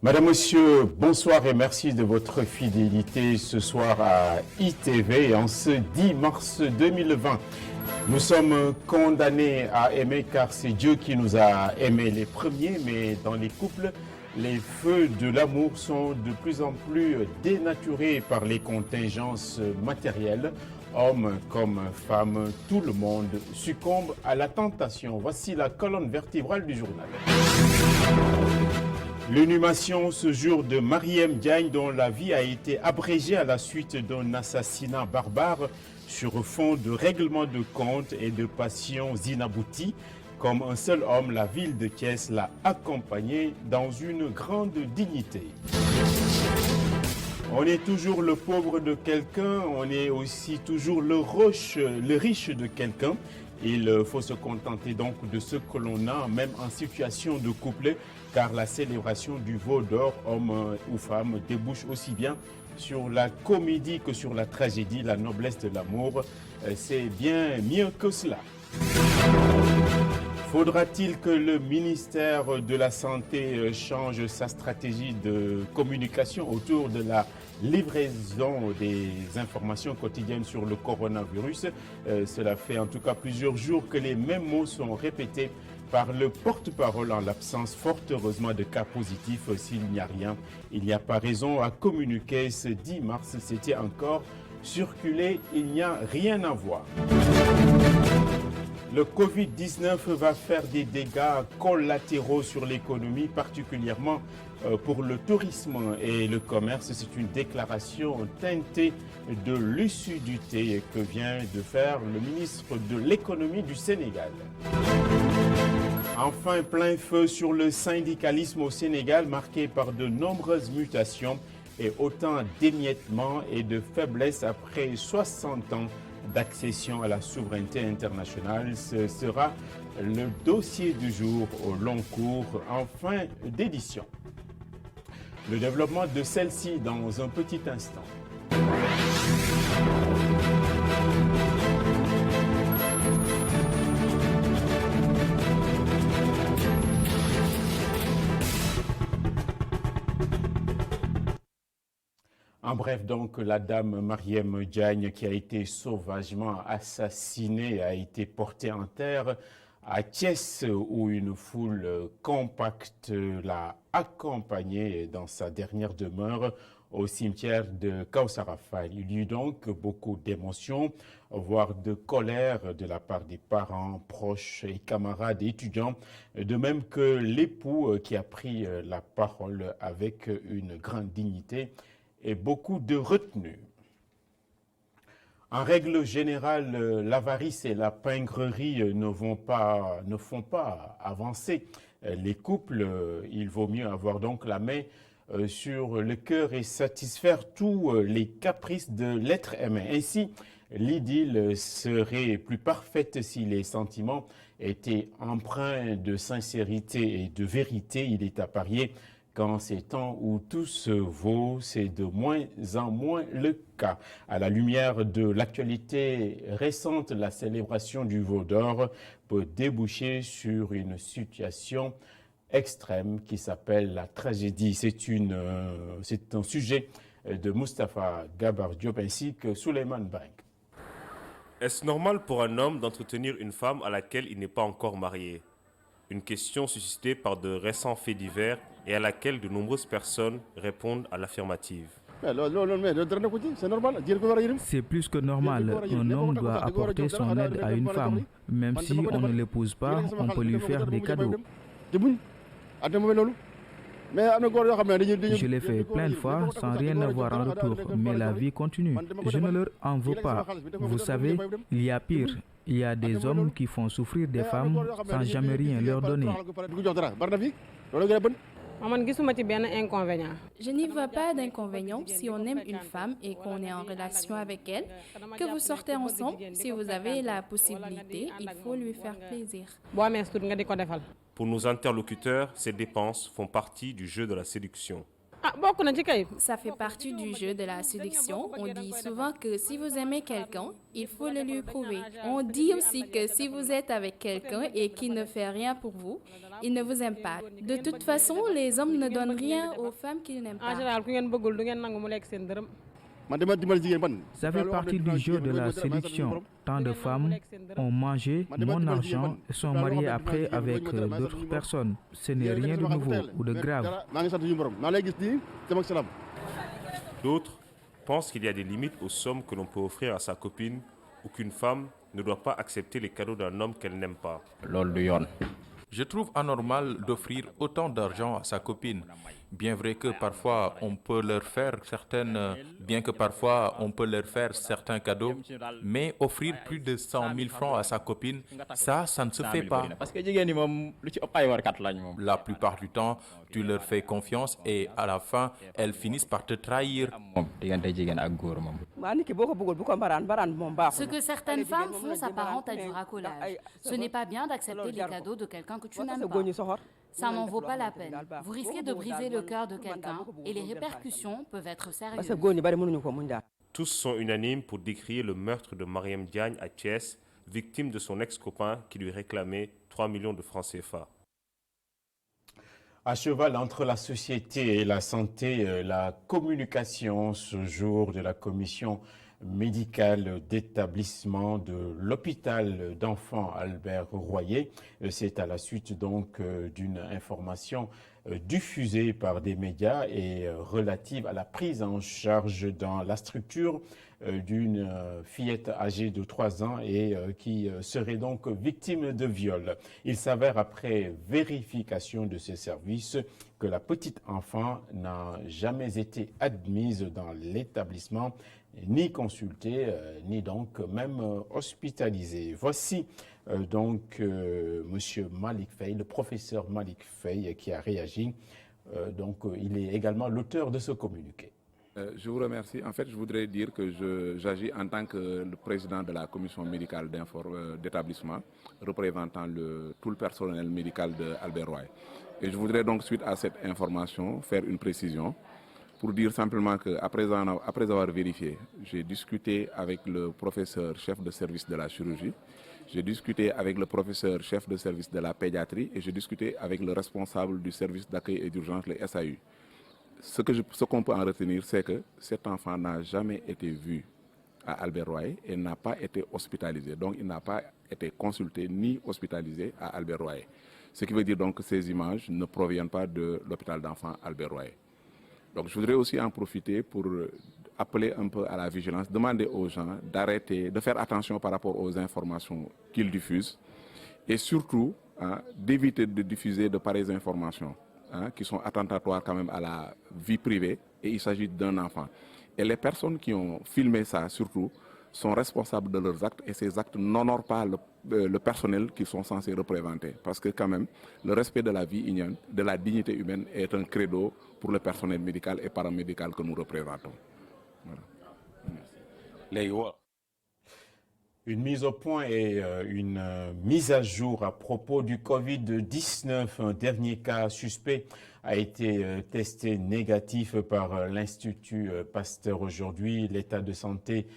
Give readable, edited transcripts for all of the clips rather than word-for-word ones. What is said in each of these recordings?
Madame, Monsieur, bonsoir et merci de votre fidélité ce soir à ITV en ce 10 mars 2020. Nous sommes condamnés à aimer car c'est Dieu qui nous a aimés les premiers, mais dans les couples, les feux de l'amour sont de plus en plus dénaturés par les contingences matérielles. Hommes comme femmes, tout le monde succombe à la tentation. Voici la colonne vertébrale du journal. L'inhumation ce jour de Mariem Diagne dont la vie a été abrégée à la suite d'un assassinat barbare sur fond de règlement de comptes et de passions inabouties. Comme un seul homme, la ville de Thiès l'a accompagné dans une grande dignité. On est toujours le pauvre de quelqu'un, on est aussi toujours le riche de quelqu'un. Il faut se contenter donc de ce que l'on a, même en situation de couplet, car la célébration du veau d'or, homme ou femme, débouche aussi bien sur la comédie que sur la tragédie, la noblesse de l'amour. C'est bien mieux que cela. Faudra-t-il que le ministère de la Santé change sa stratégie de communication autour de la livraison des informations quotidiennes sur le coronavirus? Cela fait en tout cas plusieurs jours que les mêmes mots sont répétés par le porte-parole en l'absence fort heureusement de cas positifs. S'il n'y a rien, il n'y a pas raison à communiquer. Ce 10 mars, c'était encore circulé, il n'y a rien à voir. Le Covid-19 va faire des dégâts collatéraux sur l'économie, particulièrement pour le tourisme et le commerce. C'est une déclaration teintée de lucidité que vient de faire le ministre de l'économie du Sénégal. Enfin, plein feu sur le syndicalisme au Sénégal, marqué par de nombreuses mutations et autant d'émiettements et de faiblesses après 60 ans d'accession à la souveraineté internationale. Ce sera le dossier du jour au long cours en fin d'édition. Le développement de celle-ci dans un petit instant. En bref, donc, la dame Mariem Diagne qui a été sauvagement assassinée a été portée en terre à Thiès où une foule compacte l'a accompagnée dans sa dernière demeure au cimetière de Kausarafal. Il y eut donc beaucoup d'émotions, voire de colère de la part des parents, proches et camarades étudiants, de même que l'époux qui a pris la parole avec une grande dignité et beaucoup de retenue. En règle générale, l'avarice et la pingrerie ne font pas avancer les couples. Il vaut mieux avoir donc la main sur le cœur et satisfaire tous les caprices de l'être aimé. Ainsi, l'idylle serait plus parfaite si les sentiments étaient empreints de sincérité et de vérité. Il est à parier qu'en ces temps où tout se vaut, c'est de moins en moins le cas. À la lumière de l'actualité récente, la célébration du veau d'or peut déboucher sur une situation extrême qui s'appelle la tragédie. C'est un sujet de Moustapha Gabar Diop ainsi que Souleymane Bank. Est-ce normal pour un homme d'entretenir une femme à laquelle il n'est pas encore marié? Une question suscitée par de récents faits divers et à laquelle de nombreuses personnes répondent à l'affirmative. C'est plus que normal. Un homme doit apporter son aide à une femme. Même si on ne l'épouse pas, on peut lui faire des cadeaux. Je l'ai fait plein de fois sans rien avoir en retour, mais la vie continue. Je ne leur en veux pas. Vous savez, il y a pire. Il y a des hommes qui font souffrir des femmes sans jamais rien leur donner. Je n'y vois pas d'inconvénient si on aime une femme et qu'on est en relation avec elle, que vous sortez ensemble, si vous avez la possibilité, il faut lui faire plaisir. Pour nos interlocuteurs, ces dépenses font partie du jeu de la séduction. Ça fait partie du jeu de la séduction. On dit souvent que si vous aimez quelqu'un, il faut le lui prouver. On dit aussi que si vous êtes avec quelqu'un et qu'il ne fait rien pour vous, il ne vous aime pas. De toute façon, les hommes ne donnent rien aux femmes qu'ils n'aiment pas. Ça fait partie du jeu de la séduction. Tant de femmes ont mangé mon argent et sont mariées après avec d'autres personnes. Ce n'est rien de nouveau ou de grave. D'autres pensent qu'il y a des limites aux sommes que l'on peut offrir à sa copine ou qu'une femme ne doit pas accepter les cadeaux d'un homme qu'elle n'aime pas. Je trouve anormal d'offrir autant d'argent à sa copine. Bien vrai que parfois on peut leur faire certains cadeaux, mais offrir plus de 100 000 francs à sa copine, ça ne se fait pas. La plupart du temps, tu leur fais confiance et à la fin, elles finissent par te trahir. Ce que certaines femmes font s'apparente à du racolage. Ce n'est pas bien d'accepter les cadeaux de quelqu'un que tu n'aimes pas. Ça n'en vaut pas la peine. Vous risquez de briser le cœur de quelqu'un et les répercussions peuvent être sérieuses. Tous sont unanimes pour décrier le meurtre de Mariam Diagne à Thiès, victime de son ex-copain qui lui réclamait 3 millions de francs CFA. À cheval entre la société et la santé, la communication ce jour de la commission médicale d'établissement de l'hôpital d'enfants Albert Royer. C'est à la suite donc d'une information diffusée par des médias et relative à la prise en charge dans la structure d'une fillette âgée de 3 ans et qui serait donc victime de viol. Il s'avère après vérification de ces services que la petite enfant n'a jamais été admise dans l'établissement, ni consultée, ni donc même hospitalisée. Voici donc Monsieur Malik Faye, le professeur Malik Faye qui a réagi. Il est également l'auteur de ce communiqué. Je vous remercie. En fait, je voudrais dire que j'agis en tant que le président de la commission médicale d'établissement, représentant tout le personnel médical d'Albert Royer. Et je voudrais donc, suite à cette information, faire une précision pour dire simplement qu'après avoir vérifié, j'ai discuté avec le professeur chef de service de la chirurgie, j'ai discuté avec le professeur chef de service de la pédiatrie et j'ai discuté avec le responsable du service d'accueil et d'urgence, le SAU. Ce qu'on peut en retenir, c'est que cet enfant n'a jamais été vu à Albert Royer et n'a pas été hospitalisé. Donc, il n'a pas été consulté ni hospitalisé à Albert Royer. Ce qui veut dire donc que ces images ne proviennent pas de l'hôpital d'enfants Albert Royer. Donc, je voudrais aussi en profiter pour appeler un peu à la vigilance, demander aux gens d'arrêter, de faire attention par rapport aux informations qu'ils diffusent et surtout d'éviter de diffuser de pareilles informations qui sont attentatoires quand même à la vie privée et il s'agit d'un enfant. Et les personnes qui ont filmé ça surtout sont responsables de leurs actes et ces actes n'honorent pas le personnel qu'ils sont censés représenter. Parce que quand même, le respect de la vie humaine, de la dignité humaine est un credo pour le personnel médical et paramédical que nous représentons. Voilà. Merci. Une mise au point et une mise à jour à propos du Covid-19. Un dernier cas suspect a été testé négatif par l'Institut Pasteur aujourd'hui. L'état de santé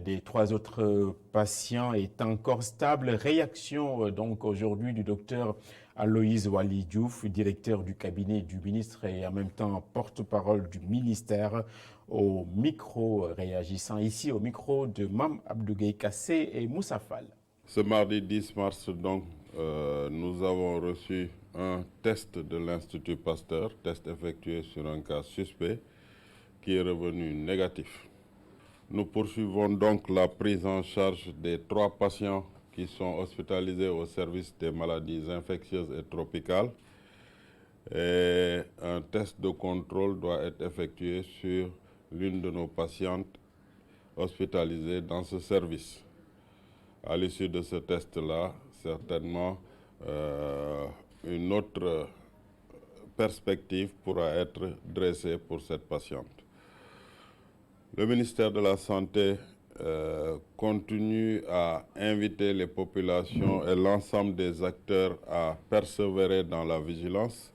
des 3 autres patients est encore stable. Réaction donc aujourd'hui du docteur Aloïse Wali Diouf, directeur du cabinet du ministre et en même temps porte-parole du ministère, au micro réagissant ici au micro de Mam Abdougueye Kassé et Moussa Fall. Ce mardi 10 mars donc, nous avons reçu un test de l'Institut Pasteur, test effectué sur un cas suspect qui est revenu négatif. Nous poursuivons donc la prise en charge des 3 patients qui sont hospitalisés au service des maladies infectieuses et tropicales. Et un test de contrôle doit être effectué sur l'une de nos patientes hospitalisées dans ce service. À l'issue de ce test-là, certainement, une autre perspective pourra être dressée pour cette patiente. Le ministère de la Santé continue à inviter les populations et l'ensemble des acteurs à persévérer dans la vigilance.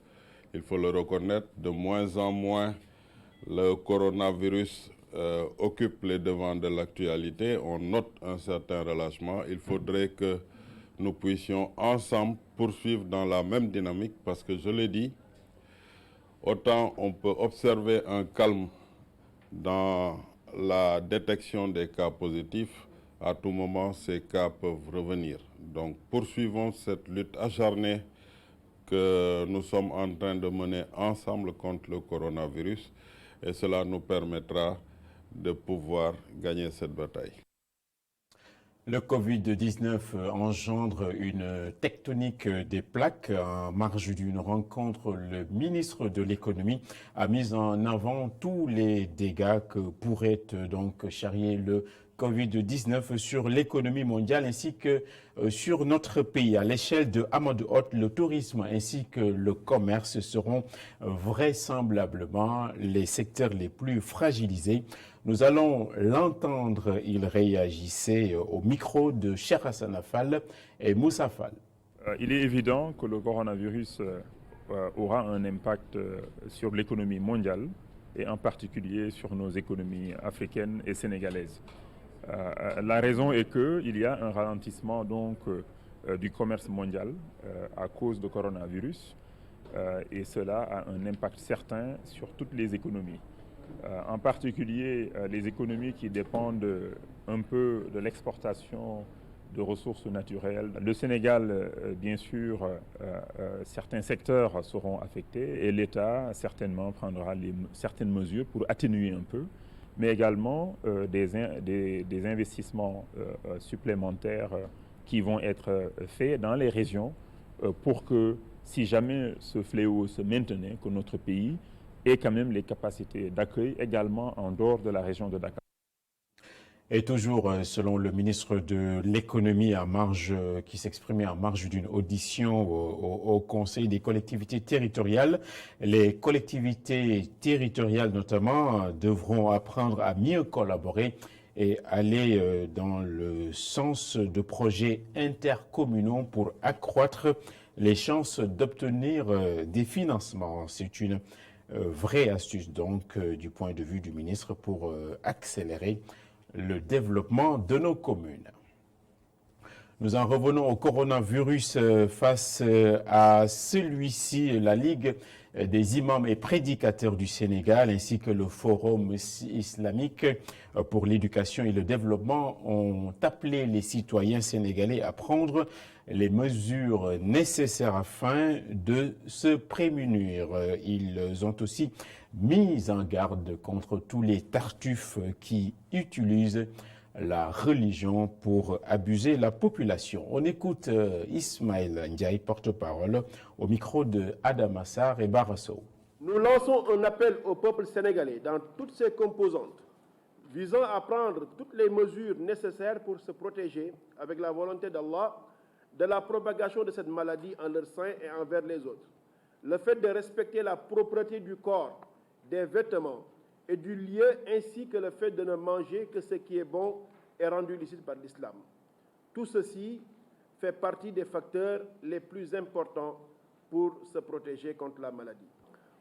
Il faut le reconnaître, de moins en moins Le coronavirus occupe les devants de l'actualité. On note un certain relâchement. Il faudrait que nous puissions ensemble poursuivre dans la même dynamique parce que, je l'ai dit, autant on peut observer un calme dans la détection des cas positifs, à tout moment ces cas peuvent revenir. Donc poursuivons cette lutte acharnée que nous sommes en train de mener ensemble contre le coronavirus et cela nous permettra de pouvoir gagner cette bataille. Le Covid-19 engendre une tectonique des plaques. En marge d'une rencontre, le ministre de l'économie a mis en avant tous les dégâts que pourrait donc charrier le Covid-19 sur l'économie mondiale ainsi que sur notre pays. À l'échelle de Hamadou Hott, le tourisme ainsi que le commerce seront vraisemblablement les secteurs les plus fragilisés. Nous allons l'entendre, il réagissait au micro de Cheikh Hassan Fall et Moussa Fall. Il est évident que le coronavirus aura un impact sur l'économie mondiale et en particulier sur nos économies africaines et sénégalaises. La raison est qu'il y a un ralentissement donc, du commerce mondial à cause du coronavirus et cela a un impact certain sur toutes les économies. En particulier les économies qui dépendent un peu de l'exportation de ressources naturelles. Le Sénégal, bien sûr, certains secteurs seront affectés et l'État certainement prendra certaines mesures pour atténuer un peu, mais également des investissements supplémentaires qui vont être faits dans les régions pour que, si jamais ce fléau se maintenait, que notre pays ait quand même les capacités d'accueil également en dehors de la région de Dakar. Et toujours selon le ministre de l'économie qui s'exprimait en marge d'une audition au Conseil des collectivités territoriales, les collectivités territoriales notamment devront apprendre à mieux collaborer et aller dans le sens de projets intercommunaux pour accroître les chances d'obtenir des financements. C'est une vraie astuce donc du point de vue du ministre pour accélérer le développement de nos communes. Nous en revenons au coronavirus. Face à celui-ci, la Ligue des imams et prédicateurs du Sénégal ainsi que le Forum islamique pour l'éducation et le développement ont appelé les citoyens sénégalais à prendre les mesures nécessaires afin de se prémunir. Ils ont aussi mis en garde contre tous les tartuffes qui utilisent la religion pour abuser la population. On écoute Ismaël Ndiaye, porte-parole, au micro de Adam Assar et Barasso. Nous lançons un appel au peuple sénégalais dans toutes ses composantes, visant à prendre toutes les mesures nécessaires pour se protéger avec la volonté d'Allah de la propagation de cette maladie en leur sein et envers les autres. Le fait de respecter la propreté du corps, des vêtements et du lieu, ainsi que le fait de ne manger que ce qui est bon est rendu licite par l'islam. Tout ceci fait partie des facteurs les plus importants pour se protéger contre la maladie.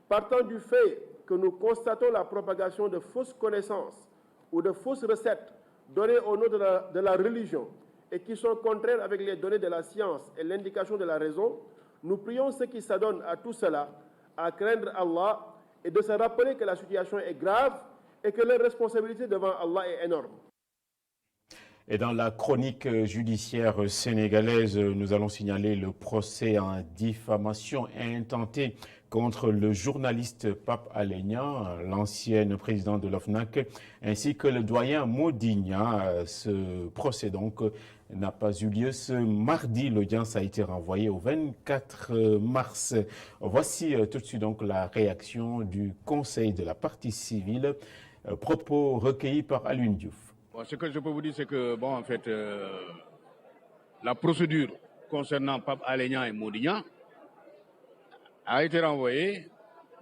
Partant du fait que nous constatons la propagation de fausses connaissances ou de fausses recettes données au nom de la religion et qui sont contraires avec les données de la science et l'indication de la raison, nous prions ceux qui s'adonnent à tout cela à craindre Allah et de se rappeler que la situation est grave et que leur responsabilité devant Allah est énorme. Et dans la chronique judiciaire sénégalaise, nous allons signaler le procès en diffamation intenté contre le journaliste Pape Alé Niang, l'ancienne présidente de l'OFNAC, ainsi que le doyen Modigna. Ce procès donc n'a pas eu lieu ce mardi. L'audience a été renvoyée au 24 mars. Voici tout de suite donc la réaction du Conseil de la partie civile, propos recueillis par Alioune Diouf. Bon, ce que je peux vous dire, c'est que la procédure concernant Pape Alé Niang et Modigna a été renvoyée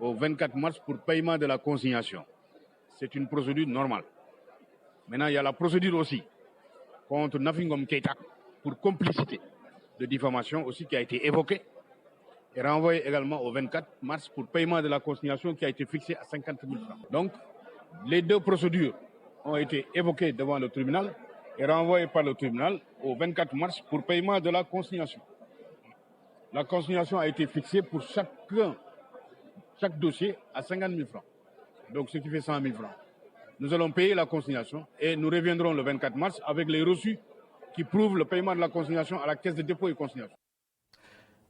au 24 mars pour paiement de la consignation. C'est une procédure normale. Maintenant, il y a la procédure aussi contre Nafi Ngom Keïta pour complicité de diffamation aussi qui a été évoquée. est renvoyé également au 24 mars pour paiement de la consignation qui a été fixée à 50 000 francs. Donc, les deux procédures ont été évoquées devant le tribunal et renvoyées par le tribunal au 24 mars pour paiement de la consignation. La consignation a été fixée pour chaque dossier à 50 000 francs. Donc, ce qui fait 100 000 francs. Nous allons payer la consignation et nous reviendrons le 24 mars avec les reçus qui prouvent le paiement de la consignation à la Caisse de dépôt et consignation.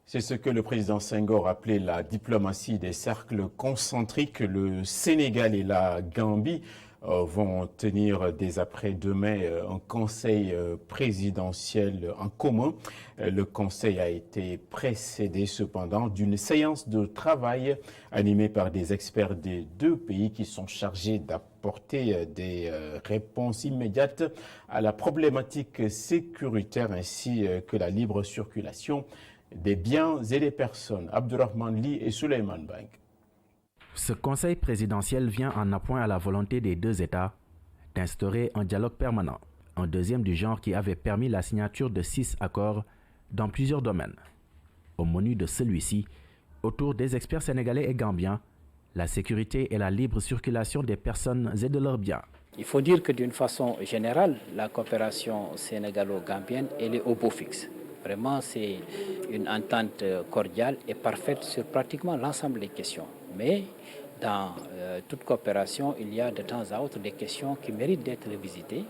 C'est ce que le président Senghor appelait la diplomatie des cercles concentriques. Le Sénégal et la Gambie vont tenir dès après-demain un conseil présidentiel en commun. Le conseil a été précédé cependant d'une séance de travail animée par des experts des deux pays qui sont chargés d'apporter des réponses immédiates à la problématique sécuritaire ainsi que la libre circulation des biens et des personnes. Abdurrahman Li et Suleiman Bank. Ce conseil présidentiel vient en appoint à la volonté des deux États d'instaurer un dialogue permanent, un deuxième du genre qui avait permis la signature de 6 accords dans plusieurs domaines. Au menu de celui-ci, autour des experts sénégalais et gambiens, la sécurité et la libre circulation des personnes et de leurs biens. Il faut dire que d'une façon générale, la coopération sénégalo-gambienne elle est au beau fixe. Vraiment, c'est une entente cordiale et parfaite sur pratiquement l'ensemble des questions. Mais dans toute coopération, il y a de temps à autre des questions qui méritent d'être revisitées.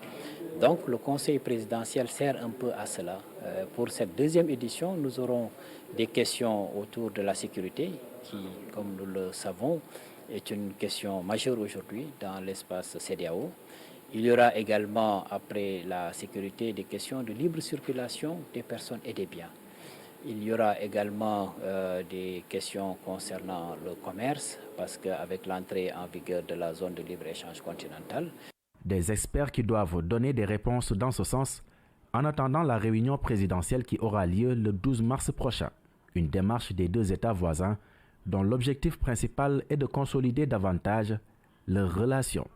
Donc le Conseil présidentiel sert un peu à cela. Pour cette deuxième édition, nous aurons des questions autour de la sécurité qui, comme nous le savons, est une question majeure aujourd'hui dans l'espace CEDEAO. Il y aura également, après la sécurité, des questions de libre circulation des personnes et des biens. Il y aura également des questions concernant le commerce, parce qu'avec l'entrée en vigueur de la zone de libre-échange continentale. Des experts qui doivent donner des réponses dans ce sens, en attendant la réunion présidentielle qui aura lieu le 12 mars prochain. Une démarche des deux États voisins, dont l'objectif principal est de consolider davantage leurs relations.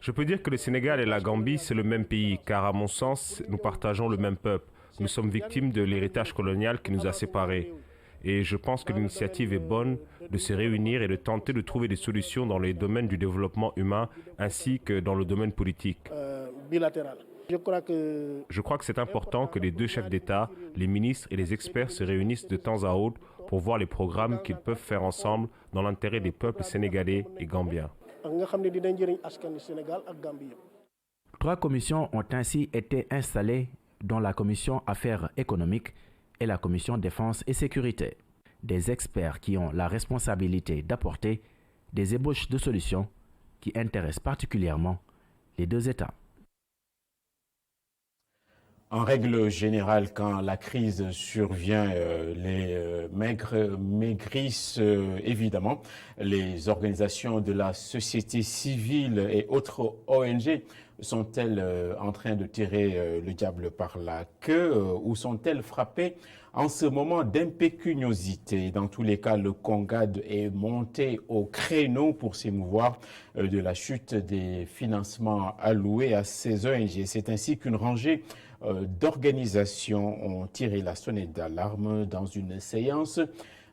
Je peux dire que le Sénégal et la Gambie, c'est le même pays, car à mon sens, nous partageons le même peuple. Nous sommes victimes de l'héritage colonial qui nous a séparés. Et je pense que l'initiative est bonne de se réunir et de tenter de trouver des solutions dans les domaines du développement humain ainsi que dans le domaine politique. Je crois que c'est important que les deux chefs d'État, les ministres et les experts se réunissent de temps à autre pour voir les programmes qu'ils peuvent faire ensemble dans l'intérêt des peuples sénégalais et gambiens. 3 commissions ont ainsi été installées, dont la commission Affaires économiques et la commission Défense et Sécurité. Des experts qui ont la responsabilité d'apporter des ébauches de solutions qui intéressent particulièrement les deux États. En règle générale, quand la crise survient, les maigres maigrissent évidemment. Les organisations de la société civile et autres ONG sont-elles en train de tirer le diable par la queue ou sont-elles frappées en ce moment d'impécuniosité? Dans tous les cas, le CONGAD est monté au créneau pour s'émouvoir de la chute des financements alloués à ces ONG. C'est ainsi qu'une rangée d'organisations ont tiré la sonnette d'alarme dans une séance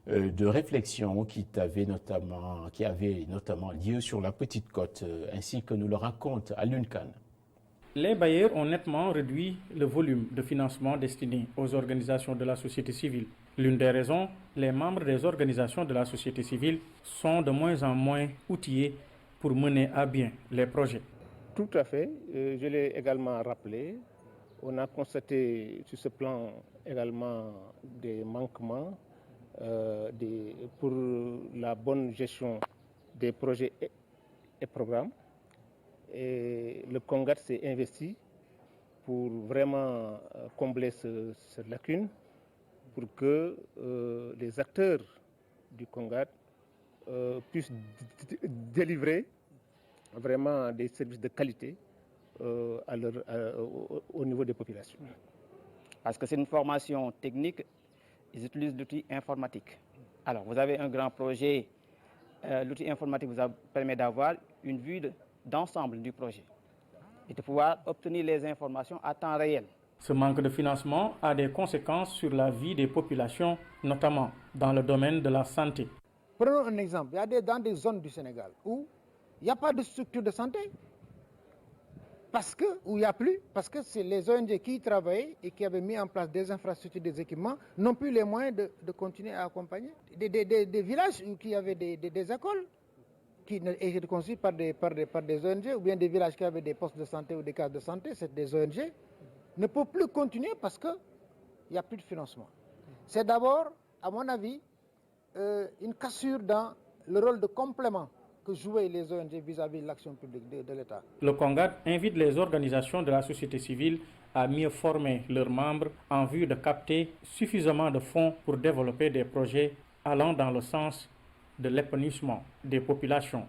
de réflexion qui avait notamment lieu sur la Petite Côte, ainsi que nous le raconte Alun Khan. Les bailleurs ont nettement réduit le volume de financement destiné aux organisations de la société civile. L'une des raisons, les membres des organisations de la société civile sont de moins en moins outillés pour mener à bien les projets. Tout à fait, je l'ai également rappelé. On a constaté sur ce plan également des manquements pour la bonne gestion des projets et programmes. Et le CONGAD s'est investi pour vraiment combler cette lacune, pour que les acteurs du CONGAD puissent délivrer vraiment des services de qualité au niveau des populations. Parce que c'est une formation technique, ils utilisent l'outil informatique. Alors, vous avez un grand projet, l'outil informatique vous permet d'avoir une vue d'ensemble du projet et de pouvoir obtenir les informations à temps réel. Ce manque de financement a des conséquences sur la vie des populations, notamment dans le domaine de la santé. Prenons un exemple, il y a dans des zones du Sénégal où il n'y a pas de structure de santé. Où il n'y a plus, parce que c'est les ONG qui y travaillaient et qui avaient mis en place des infrastructures, des équipements, n'ont plus les moyens de continuer à accompagner. Des villages qui avaient des écoles qui étaient construits par des ONG, ou bien des villages qui avaient des postes de santé ou des cases de santé, c'est des ONG, ne peuvent plus continuer parce qu'il n'y a plus de financement. C'est d'abord, à mon avis, une cassure dans le rôle de complément que jouaient les ONG vis-à-vis de l'action publique de l'État. Le CONGAD invite les organisations de la société civile à mieux former leurs membres en vue de capter suffisamment de fonds pour développer des projets allant dans le sens de l'épanouissement des populations.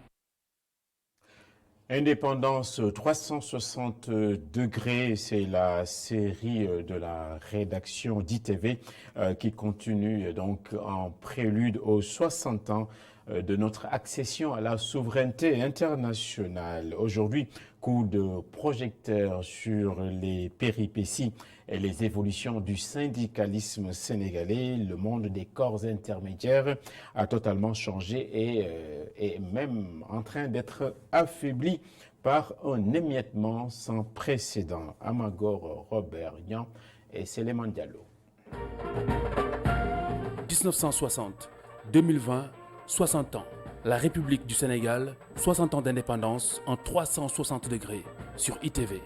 Indépendance 360 degrés, c'est la série de la rédaction d'ITV qui continue donc en prélude aux 60 ans de notre accession à la souveraineté internationale. Aujourd'hui, coup de projecteur sur les péripéties et les évolutions du syndicalisme sénégalais. Le monde des corps intermédiaires a totalement changé et est même en train d'être affaibli par un émiettement sans précédent. Amagor Robert Nian et Séléman Diallo. 1960, 2020, 60 ans. La République du Sénégal, 60 ans d'indépendance en 360 degrés sur ITV.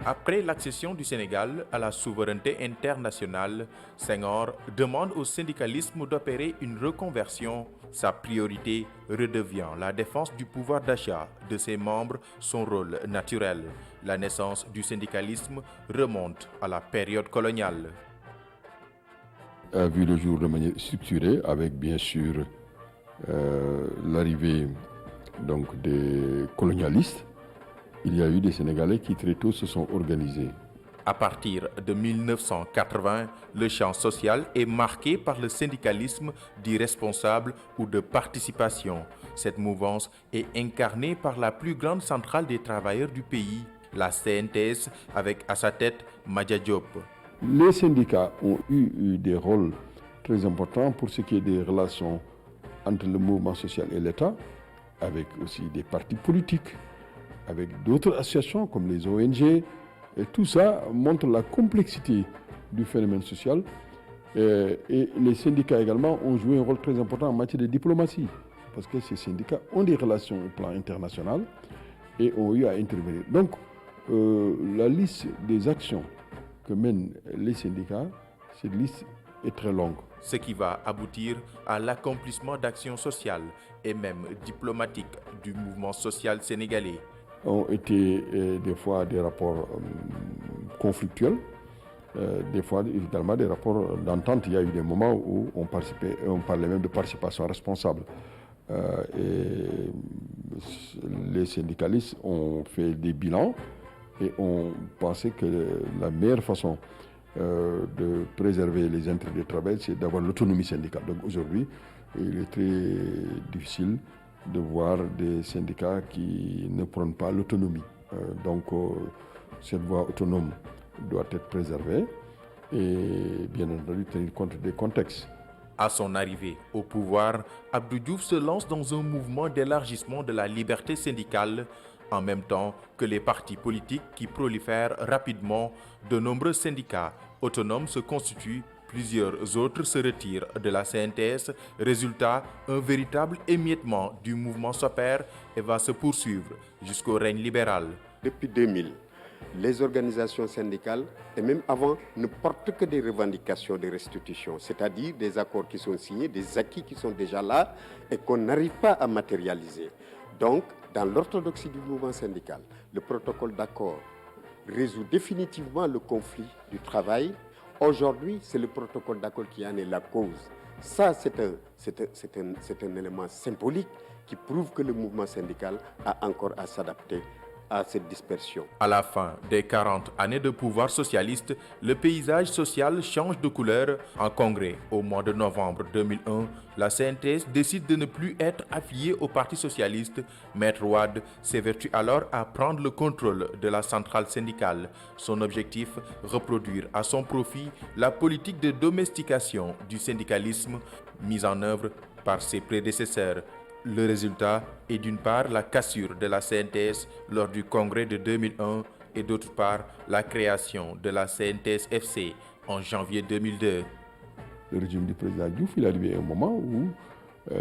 Après l'accession du Sénégal à la souveraineté internationale, Senghor demande au syndicalisme d'opérer une reconversion. Sa priorité redevient la défense du pouvoir d'achat de ses membres, son rôle naturel. La naissance du syndicalisme remonte à la période coloniale. A vu le jour de manière structurée, avec bien sûr l'arrivée donc des colonialistes. Il y a eu des Sénégalais qui très tôt se sont organisés. À partir de 1980, le champ social est marqué par le syndicalisme dit responsable ou de participation. Cette mouvance est incarnée par la plus grande centrale des travailleurs du pays, la CNTS, avec à sa tête Madja Diop. Les syndicats ont eu des rôles très importants pour ce qui est des relations entre le mouvement social et l'État, avec aussi des partis politiques, avec d'autres associations comme les ONG. Et tout ça montre la complexité du phénomène social. Et les syndicats également ont joué un rôle très important en matière de diplomatie, parce que ces syndicats ont des relations au plan international et ont eu à intervenir. Donc, la liste des actions que mènent les syndicats, cette liste est très longue. Ce qui va aboutir à l'accomplissement d'actions sociales et même diplomatiques du mouvement social sénégalais. Ont été des fois des rapports conflictuels, des fois évidemment des rapports d'entente. Il y a eu des moments où on parlait même de participation responsable. Et les syndicalistes ont fait des bilans et ont pensé que la meilleure façon de préserver les intérêts du travail, c'est d'avoir l'autonomie syndicale. Donc aujourd'hui, il est très difficile de voir des syndicats qui ne prennent pas l'autonomie. Donc cette voie autonome doit être préservée et bien entendu tenir compte des contextes. À son arrivée au pouvoir, Abdou Diouf se lance dans un mouvement d'élargissement de la liberté syndicale. En même temps que les partis politiques qui prolifèrent rapidement, de nombreux syndicats autonomes se constituent. Plusieurs autres se retirent de la CNTS. Résultat, un véritable émiettement du mouvement s'opère et va se poursuivre jusqu'au règne libéral. Depuis 2000, les organisations syndicales, et même avant, ne portent que des revendications de restitution, c'est-à-dire des accords qui sont signés, des acquis qui sont déjà là et qu'on n'arrive pas à matérialiser. Donc, dans l'orthodoxie du mouvement syndical, le protocole d'accord résout définitivement le conflit du travail. Aujourd'hui, c'est le protocole d'accord qui en est la cause. Ça, c'est un élément symbolique qui prouve que le mouvement syndical a encore à s'adapter à cette dispersion. À la fin des 40 années de pouvoir socialiste, le paysage social change de couleur. En congrès, au mois de novembre 2001, la CNTS décide de ne plus être affiliée au Parti socialiste. Maître Wade s'évertue alors à prendre le contrôle de la centrale syndicale. Son objectif, reproduire à son profit la politique de domestication du syndicalisme mise en œuvre par ses prédécesseurs. Le résultat est d'une part la cassure de la CNTS lors du congrès de 2001 et d'autre part la création de la CNTS-FC en janvier 2002. Le régime du président Diouf, il est arrivé à un moment où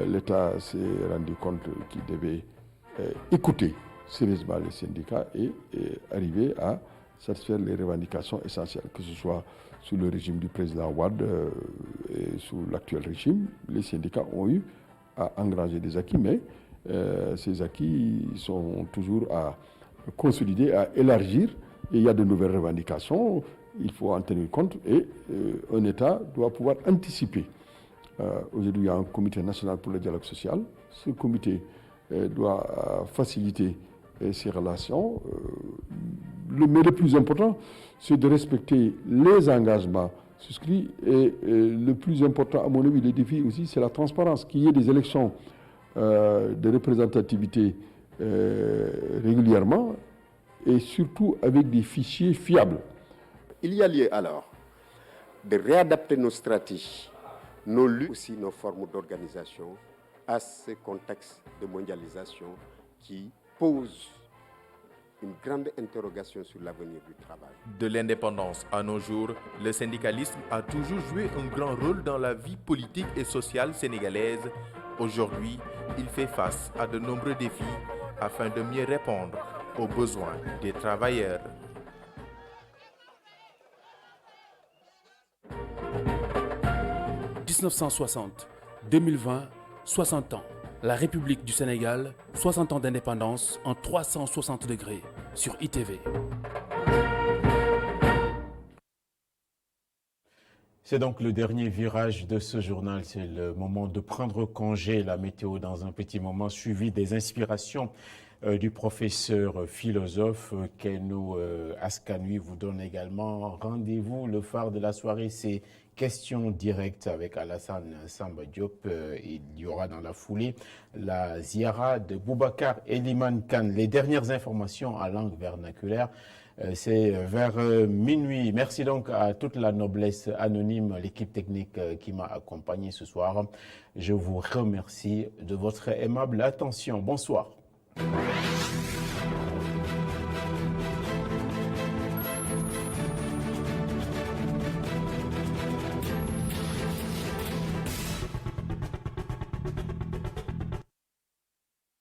l'État s'est rendu compte qu'il devait écouter sérieusement les syndicats et arriver à satisfaire les revendications essentielles, que ce soit sous le régime du président Wade et sous l'actuel régime. Les syndicats ont eu à engranger des acquis, mais ces acquis sont toujours à consolider, à élargir. Et il y a de nouvelles revendications, il faut en tenir compte et un État doit pouvoir anticiper. Aujourd'hui, il y a un comité national pour le dialogue social. Ce comité doit faciliter ces relations. Mais le plus important, c'est de respecter les engagements souscrits. Et le plus important, à mon avis, le défi aussi, c'est la transparence. Qu'il y ait des élections de représentativité régulièrement et surtout avec des fichiers fiables. Il y a lieu alors de réadapter nos stratégies, nos luttes, aussi nos formes d'organisation à ce contexte de mondialisation qui pose une grande interrogation sur l'avenir du travail. De l'indépendance à nos jours, le syndicalisme a toujours joué un grand rôle dans la vie politique et sociale sénégalaise. Aujourd'hui, il fait face à de nombreux défis afin de mieux répondre aux besoins des travailleurs. « 1960, 2020, 60 ans. La République du Sénégal, 60 ans d'indépendance en 360 degrés sur ITV. C'est donc le dernier virage de ce journal. C'est le moment de prendre congé. La météo dans un petit moment, suivi des inspirations du professeur philosophe Keno Askanui vous donne également rendez-vous. Le phare de la soirée, c'est questions directes avec Alassane Samba Diop. Il y aura dans la foulée la ziara de Boubacar Eliman Khan. Les dernières informations en langue vernaculaire, c'est vers minuit. Merci donc à toute la noblesse anonyme, l'équipe technique qui m'a accompagné ce soir. Je vous remercie de votre aimable attention. Bonsoir.